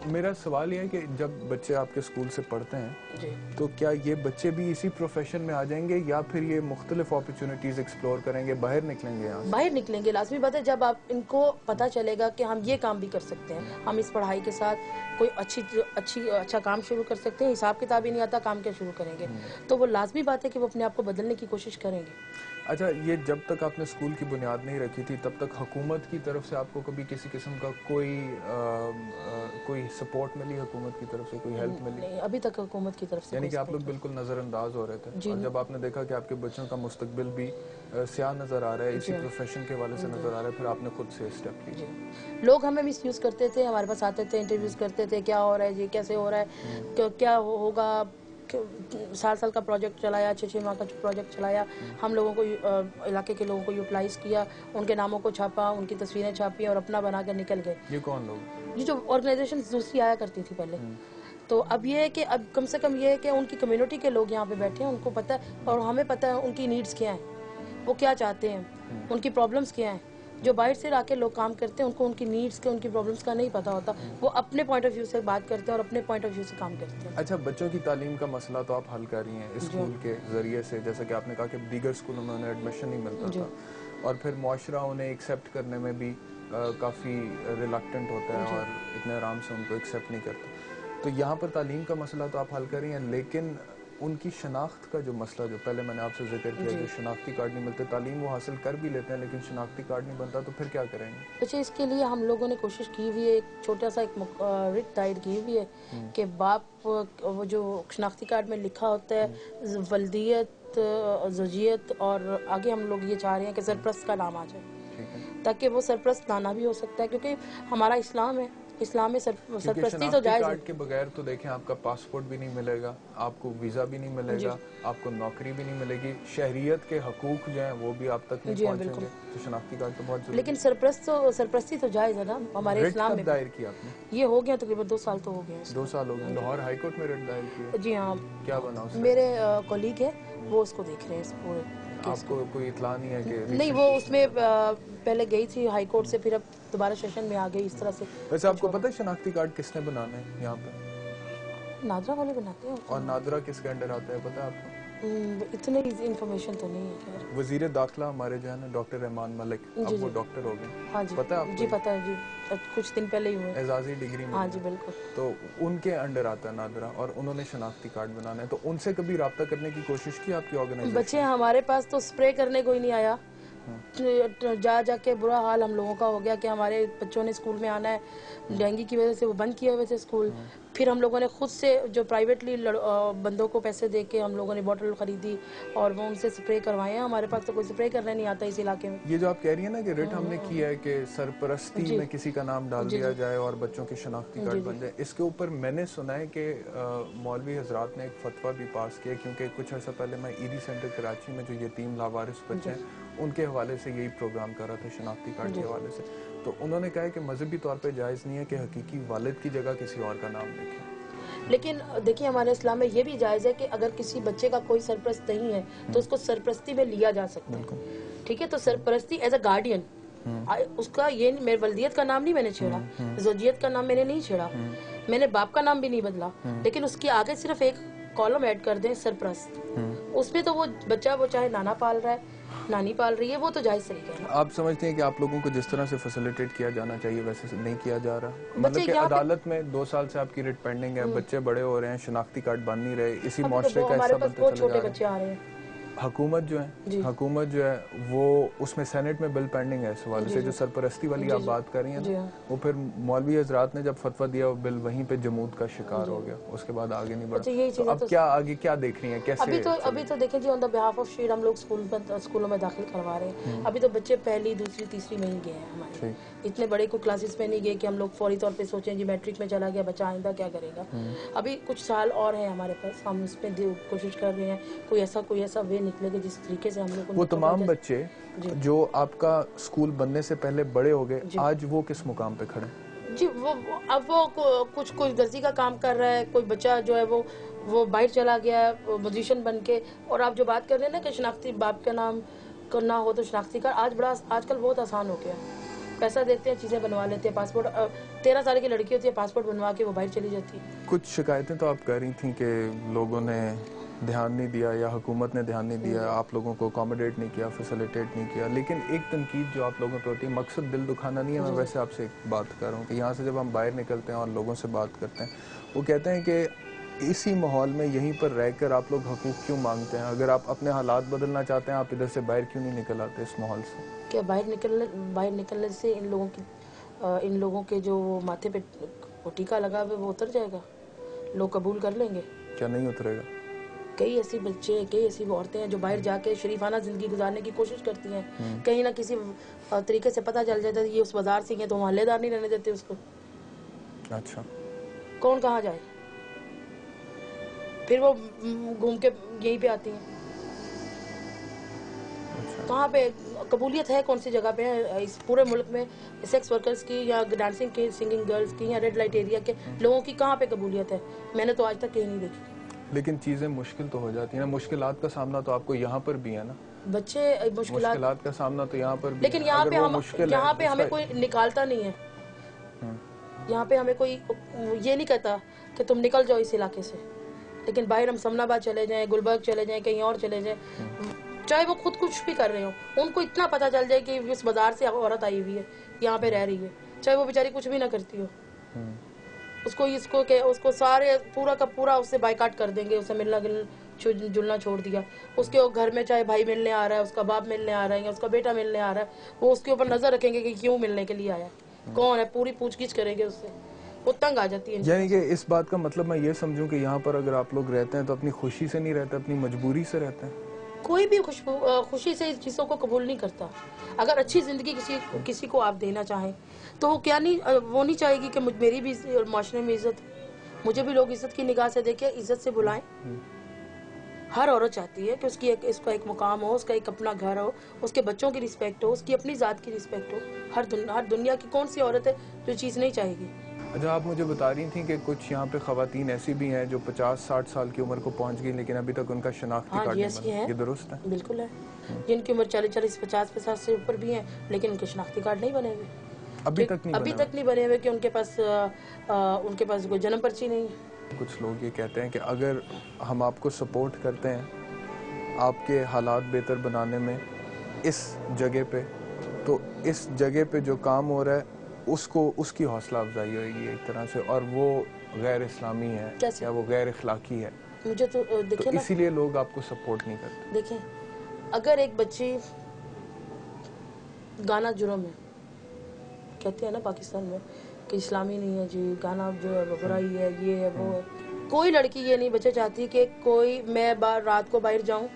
میرا سوال یہ ہے کہ جب بچے آپ کے اسکول سے پڑھتے ہیں تو کیا یہ بچے بھی اسی پروفیشن میں آ جائیں گے یا پھر یہ مختلف اپرچونٹیز ایکسپلور کریں گے, باہر نکلیں گے یہاں سے؟ باہر نکلیں گے, لازمی بات ہے. جب آپ ان کو پتہ چلے گا کہ ہم یہ کام بھی کر سکتے ہیں, ہم اس پڑھائی کے ساتھ کوئی اچھا کام شروع کر سکتے ہیں, حساب کتاب ہی نہیں آتا کام کیا شروع کریں گے, تو وہ لازمی بات ہے کہ وہ اپنے آپ کو بدلنے کی کوشش کریں گے. اچھا, یہ جب تک آپ نے اسکول کی بنیاد نہیں رکھی تھی تب تک حکومت کی طرف سے آپ کو کبھی کسی قسم کا کوئی سپورٹ ملی, حکومت کی طرف سے کوئی ہیلپ ملی؟ نہیں, ابھی تک حکومت کی طرف سے یعنی کہ آپ لوگ بالکل نظر انداز ہو رہے تھے, اور جب آپ نے دیکھا کہ آپ کے بچوں کا مستقبل بھی سیاہ نظر آ رہا ہے, اسی پروفیشن کے حوالے سے نظر آ رہا ہے, پھر آپ نے خود سے اسٹیپ لی؟ لوگ ہمیں مس یوز کرتے تھے, ہمارے پاس آتے تھے, انٹرویوز کرتے تھے, کیا ہو رہا ہے جی, کیسے ہو رہا ہے, کیا ہوگا, سال کا پروجیکٹ چلایا, 6 ماہ کا پروجیکٹ چلایا, ہم لوگوں کو علاقے کے لوگوں کو یوٹیلائز کیا, ان کے ناموں کو چھاپا, ان کی تصویریں چھاپی اور اپنا بنا کر نکل گئے. یہ کون لوگ؟ یہ جو آرگنائزیشن دوسری آیا کرتی تھی پہلے, تو اب یہ ہے کہ اب کم سے کم یہ ہے کہ ان کی کمیونٹی کے لوگ یہاں پہ بیٹھے ہیں, ان کو پتہ ہے اور ہمیں پتہ ہے ان کی نیڈز کیا ہیں, وہ کیا چاہتے ہیں, ان کی پرابلمز کیا ہیں. جو باہر سے آ کے لوگ کام کرتے ہیں ان کو ان کی نیڈز کے, ان کی پرابلمز کا نہیں پتہ ہوتا, وہ اپنے پوائنٹ آف ویو سے بات کرتے ہیں اور اپنے پوائنٹ آف ویو سے کام کرتے ہیں. اچھا, بچوں کی تعلیم کا مسئلہ تو آپ حل کر رہی ہیں اسکول کے ذریعے سے, جیسا کہ آپ نے کہا کہ دیگر اسکولوں میں انہیں ایڈمیشن نہیں ملتا تھا, اور پھر معاشرہ انہیں ایکسیپٹ کرنے میں بھی کافی ریلکٹنٹ ہوتا ہے اور اتنے آرام سے ان کو ایکسیپٹ نہیں کرتا. تو یہاں پر تعلیم کا مسئلہ تو آپ حل کر رہی ہیں, لیکن ان کی شناخت کا جو مسئلہ, جو پہلے میں نے آپ سے ذکر کیا, جو شناختی کارڈ نہیں ملتے, تعلیم وہ حاصل کر بھی لیتے ہیں لیکن شناختی کارڈ نہیں بنتا, تو پھر کیا کریں گے؟ اچھا, اس کے لیے ہم لوگوں نے کوشش کی ہوئی ہے, ایک چھوٹا سا ایک رٹ دائر کی ہوئی ہے کہ باپ, وہ جو شناختی کارڈ میں لکھا ہوتا ہے ولدیت, زوجیت, اور آگے ہم لوگ یہ چاہ رہے ہیں کہ سرپرست کا نام آ جائے, تاکہ وہ سرپرست نانا بھی ہو سکتا ہے, کیونکہ ہمارا اسلام ہے, اسلام میں سرپرستی تو جائز ہے. کارڈ کے بغیر تو دیکھیں آپ کا پاسپورٹ بھی نہیں ملے گا, آپ کو ویزا بھی نہیں ملے گا, آپ کو نوکری بھی نہیں ملے گی, شہریت کے حقوق جو ہیں وہ بھی آپ تک نہیں پہنچیں گے, تو شناختی کارڈ تو بہت ضروری ہے. لیکن سرپرستی تو جائز ہے نا ہمارے اسلام میں. رٹ کب دائر کیا آپ نے؟ یہ ہو گیا تقریباً 2 سال تو ہو گئے. 2 سال ہو گئے. لاہور ہائی کورٹ میں رٹ دائر کیا؟ جی ہاں. کیا بنا اس سے؟ میرے کولیگ ہے, وہ اس کو دیکھ رہے ہیں اس پورے. آپ کو کوئی اطلاع نہیں ہے کہ؟ نہیں, وہ اس میں پہلے گئی تھی ہائی کورٹ سے, پھر اب دوبارہ سیشن میں آ گئی, اس طرح سے. ویسے آپ کو پتہ ہے شناختی کارڈ کس نے بنانے ہیں یہاں پہ؟ نادرا والے بناتے ہیں. اور نادرا کس کے انڈر آتا ہے پتہ ہے آپ کو؟ اتنے انفارمیشن تو نہیں ہے. خیر, وزیر داخلہ ہمارے جو ہے نا ڈاکٹر رحمان ملک, اب وہ ڈاکٹر ہو گئے. ہاں جی, پتہ ہے آپ کو؟ جی پتہ ہے جی, کچھ دن پہلے ہی ہوئے, اعزازی ڈگری میں. ہاں جی بالکل. تو ان کے انڈر آتا ہے نادرا, اور انہوں نے شناختی کارڈ بنانا ہے, تو ان سے کبھی رابطہ کرنے کی کوشش کی آپ کی آرگنائزیشن؟ بچے ہمارے پاس تو سپرے کرنے کو ہی نہیں آیا, جا کے برا حال ہم لوگوں کا ہو گیا کہ ہمارے بچوں نے اسکول میں آنا ہے, ڈینگی کی وجہ سے وہ بند کیے ہوئے تھے اسکول. پھر ہم لوگوں نے خود سے جو پرائیویٹلی بندوں کو پیسے دے کے ہم لوگوں نے بوٹل خریدی اور وہ ان سے سپرے کروائے ہیں. ہمارے پاس تو کوئی سپرے کرنا نہیں آتا اس علاقے میں. یہ جو آپ کہہ رہی ہیں نا کہ رٹ ہم نے کیا ہے کہ سرپرستی میں کسی کا نام ڈال دیا جائے اور بچوں کی شناختی کارڈ بن جائے, اس کے اوپر میں نے سنا ہے کہ مولوی حضرات نے ایک فتویٰ بھی پاس کیا, کیونکہ کچھ عرصہ پہلے میں ایری سینٹر کراچی میں جو یتیم لاوارث بچے ہیں ان کے حوالے سے یہی پروگرام کر رہا تھا شناختی کارڈ کے حوالے سے, تو انہوں نے کہا ہے کہ مذہبی طور پہ جائز نہیں ہے کہ حقیقی والد کی جگہ کسی اور کا نام لکھیں. لیکن دیکھیے ہمارے اسلام میں یہ بھی جائز ہے کہ اگر کسی بچے کا کوئی سرپرست نہیں ہے تو اس کو سرپرستی میں لیا جا سکتا ہے, ٹھیک ہے. تو سرپرستی ایز اے گارڈین, اس کا یہ میرے ولدیت کا نام نہیں میں نے چھیڑا, زوجیت کا نام میں نے نہیں چھیڑا, میں نے باپ کا نام بھی نہیں بدلا, لیکن اس کے آگے صرف ایک کالم ایڈ کر دیں سرپرست, اس میں تو وہ بچہ وہ چاہے نانا پال رہا ہے, نانی پال رہی ہے, وہ تو جائز طریقہ ہے. آپ سمجھتے ہیں کہ آپ لوگوں کو جس طرح سے فیسیلیٹیٹ کیا جانا چاہیے ویسے نہیں کیا جا رہا؟ مطلب کہ عدالت میں 2 سال سے آپ کی رٹ پینڈنگ ہے, بچے بڑے ہو رہے ہیں, شناختی کارڈ بن نہیں رہے, اسی معاشرے کا حصہ بنتے چلے جا رہے ہیں. حکومت جو ہے وہ اس میں سینٹ میں بل پینڈنگ ہے اس حوالے سے, جو سرپرستی والی آپ بات کر رہی ہیں, وہ پھر مولوی حضرات نے جب فتویٰ دیا وہ بل وہیں پہ جمود کا شکار ہو گیا, اس کے بعد آگے نہیں بڑھا. تو اب کیا آگے کیا دیکھ رہی ہیں, کیسے؟ ابھی تو دیکھیں جی, آن دا بہاف آف شیر ہم لوگ اسکولوں میں داخل کروا رہے ہیں. ابھی تو بچے پہلی دوسری تیسری میں ہی گئے ہیں ہمارے, اتنے بڑے کوئی کلاسز میں نہیں گئے کہ ہم لوگ فوری طور پہ سوچیں جی میٹرک میں چلا گیا بچہ آئندہ کیا کرے گا. ابھی کچھ سال اور ہیں ہمارے پاس, ہم اس پہ کوشش کر رہے ہیں کوئی ایسا وے نکلے گا جس طریقے سے ہم لوگ. وہ تمام بچے جو آپ کا اسکول بننے سے پہلے بڑے ہو گئے, آج وہ کس مقام پہ کھڑے ہیں؟ جی اب وہ کچھ درزی کا کام کر رہا ہے, کوئی بچہ جو ہے وہ باہر چلا گیا ہے میوزیشین بن کے. اور آپ جو بات کر رہے ہیں نا کہ شناختی باپ کا نام کرنا ہو تو شناختی کارڈ آج کل بہت آسان ہو گیا. پیسہ دیتے ہیں, چیزیں بنوا لیتے ہیں, پاسپورٹ 13 سال کی لڑکی ہوتی ہے, پاسپورٹ بنوا کے وہ باہر چلی جاتی ہے. کچھ شکایتیں تو آپ کہہ رہی تھیں کہ لوگوں نے دھیان نہیں دیا یا حکومت نے دھیان نہیں دیا, آپ لوگوں کو اکوموڈیٹ نہیں کیا, فیسیلیٹیٹ نہیں کیا, لیکن ایک تنقید جو آپ لوگوں پہ ہوتی ہے, مقصد دل دکھانا نہیں ہے, میں ویسے آپ سے ایک بات کر رہا ہوں کہ یہاں سے جب ہم باہر نکلتے ہیں اور لوگوں سے بات کرتے ہیں, وہ کہتے ہیں کہ اسی ماحول میں یہیں پر رہ کر آپ لوگ حقوق کیوں مانگتے ہیں؟ اگر آپ اپنے حالات بدلنا چاہتے ہیں, آپ ادھر سے باہر کیوں نہیں نکل آتے اس ماحول سے؟ کیا باہر نکلنے سے ان لوگوں کے جو ماتھے پہ ٹیکا لگا ہوا وہ اتر جائے گا؟ لوگ قبول کر لیں گے؟ کیا نہیں اترے گا؟ کئی ایسی بچے ہیں, کئی ایسی عورتیں ہیں جو باہر جا کے شریفانہ زندگی گزارنے کی کوشش کرتی ہیں, کہیں نہ کسی طریقے سے پتہ چل جاتا ہے یہ اس بازار سے ہیں تو محلے دار نہیں رہنے دیتے اس کو. اچھا, کون کہاں جائے؟ پھر وہ گھوم کے یہیں پہ آتی ہیں. کہاں پہ قبولیت ہے؟ کون سی جگہ پہ ہے اس پورے ملک میں سیکس ورکرز کی یا ڈانسنگ کی, سنگنگ گرلز کی یا ریڈ لائٹ ایریا کے لوگوں کی کہاں پہ قبولیت ہے؟ میں نے تو آج تک کہیں نہیں دیکھی. لیکن چیزیں مشکل تو ہو جاتی ہیں نا, مشکلات کا سامنا تو آپ کو یہاں پر بھی ہے نا, بچے مشکلات کا سامنا تو یہاں پر بھی, لیکن یہاں پہ ہمیں کوئی نکالتا نہیں ہے. یہاں پہ ہمیں کوئی یہ نہیں کہتا کہ تم نکل جاؤ اس علاقے سے, لیکن باہر ہم سمنا آباد چلے جائیں, گلبرگ چلے جائیں, کہیں اور چلے جائیں, چاہے وہ خود کچھ بھی کر رہے ہوں, ان کو اتنا پتہ چل جائے کہ اس بازار سے عورت آئی ہوئی ہے, یہاں پہ رہ رہی ہے, چاہے وہ بیچاری کچھ بھی نہ کرتی ہو, اس کو سارے پورا کا پورا اس سے بائیکاٹ کر دیں گے, اسے ملنا جلنا چھوڑ دیا. اس کے گھر میں چاہے بھائی ملنے آ رہا ہے, اس کا باپ ملنے آ رہا ہے یا اس کا بیٹا ملنے آ رہا ہے, وہ اس کے اوپر نظر رکھیں گے کہ کیوں ملنے کے لیے آیا, کون ہے, پوری پوچھ گچھ کریں گے اس سے. وہ تنگ آ جاتی ہے. یعنی کہ اس بات کا مطلب میں یہ سمجھوں کہ یہاں پر اگر آپ لوگ رہتے ہیں تو اپنی خوشی سے نہیں رہتے, اپنی مجبوری سے رہتے ہیں. کوئی بھی خوشی سے اس چیزوں کو قبول نہیں کرتا. اگر اچھی زندگی کسی کو آپ دینا چاہیں تو وہ کیا نہیں, وہ نہیں چاہے گی کہ میری بھی معاشرے میں عزت, مجھے بھی لوگ عزت کی نگاہ سے دیکھیں, عزت سے بلائیں. ہر عورت چاہتی ہے کہ اس کا ایک مقام ہو, اس کا ایک اپنا گھر ہو, اس کے بچوں کی رسپیکٹ ہو, اس کی اپنی ذات کی رسپیکٹ ہو. ہر دنیا کی کون سی عورت ہے جو چیز نہیں چاہے گی؟ اچھا, آپ مجھے بتا رہی تھیں کہ کچھ یہاں پہ خواتین ایسی بھی ہیں جو 50-60 سال کی عمر کو پہنچ گئی لیکن ابھی تک ان کا شناختی کارڈ نہیں بنا. یہ درست ہے؟ بالکل ہے. جن کی عمر 40-50 سے اوپر بھی ہیں لیکن ان کے شناختی کارڈ نہیں بنے ہوئے, ابھی تک نہیں بنے ہوئے, کہ ان کے پاس کوئی جنم پرچی نہیں ہے. کچھ لوگ یہ کہتے ہیں کہ اگر ہم آپ کو سپورٹ کرتے ہیں آپ کے حالات بہتر بنانے میں اس جگہ پہ, تو اس جگہ پہ جو کام ہو رہا ہے اس کی حوصلہ افزائی ہوئے گی ایک طرح سے, اور وہ غیر اسلامی ہے یا وہ غیر اخلاقی ہے. مجھے تو دیکھیں, اسی لیے لوگ آپ کو سپورٹ نہیں کرتے. دیکھیں, اگر ایک بچی گانا جرم ہے, کہتے ہیں نا پاکستان میں کہ اسلامی نہیں ہے جی, گانا جو ہے وہ برائی ہے, یہ ہے وہ ہے. کوئی لڑکی یہ نہیں بچے چاہتی کہ میں رات کو باہر جاؤں.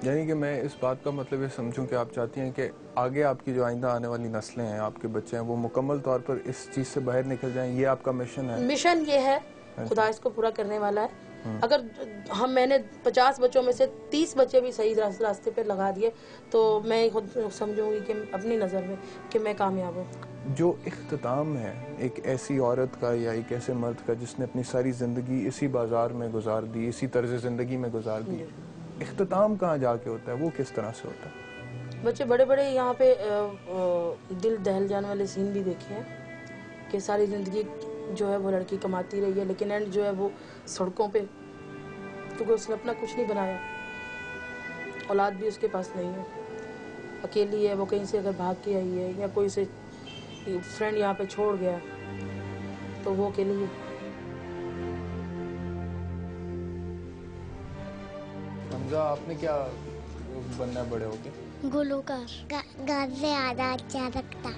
یعنی کہ میں اس بات کا مطلب یہ سمجھوں کہ آپ چاہتی ہیں کہ آگے آپ کی جو آئندہ آنے والی نسلیں ہیں, آپ کے بچے ہیں, وہ مکمل طور پر اس چیز سے باہر نکل جائیں, یہ آپ کا مشن ہے؟ مشن یہ ہے, خدا اس کو پورا کرنے والا ہے. اگر میں نے 50 بچوں میں سے 30 بچے بھی صحیح راستے پہ لگا دیے تو میں خود سمجھوں گی کہ اپنی نظر میں کہ میں کامیاب ہوں. جو اختتام ہے ایک ایسی عورت کا یا ایک ایسے مرد کا جس نے اپنی ساری زندگی اسی بازار میں گزار دی, اسی طرز زندگی میں گزار دی, اختتام کہاں جا کے ہوتا ہے, وہ کس طرح سے ہوتا ہے؟ بچے بڑے بڑے یہاں پہ دل دہل جانے والے سین بھی دیکھے ہیں کہ ساری زندگی جو ہے وہ لڑکی کماتی رہی ہے لیکن اینڈ جو ہے وہ سڑکوں پہ, کیونکہ اس نے اپنا کچھ نہیں بنایا, اولاد بھی اس کے پاس نہیں ہے, اکیلی ہے, وہ کہیں سے اگر بھاگ کے آئی ہے یا کوئی سے فرینڈ یہاں پہ چھوڑ گیا تو وہ اکیلی ہے. حمزہ, آپ نے کیا بننا ہے بڑے ہو کے؟ گلوکار. گھر سے آدھا اچھا لگتا.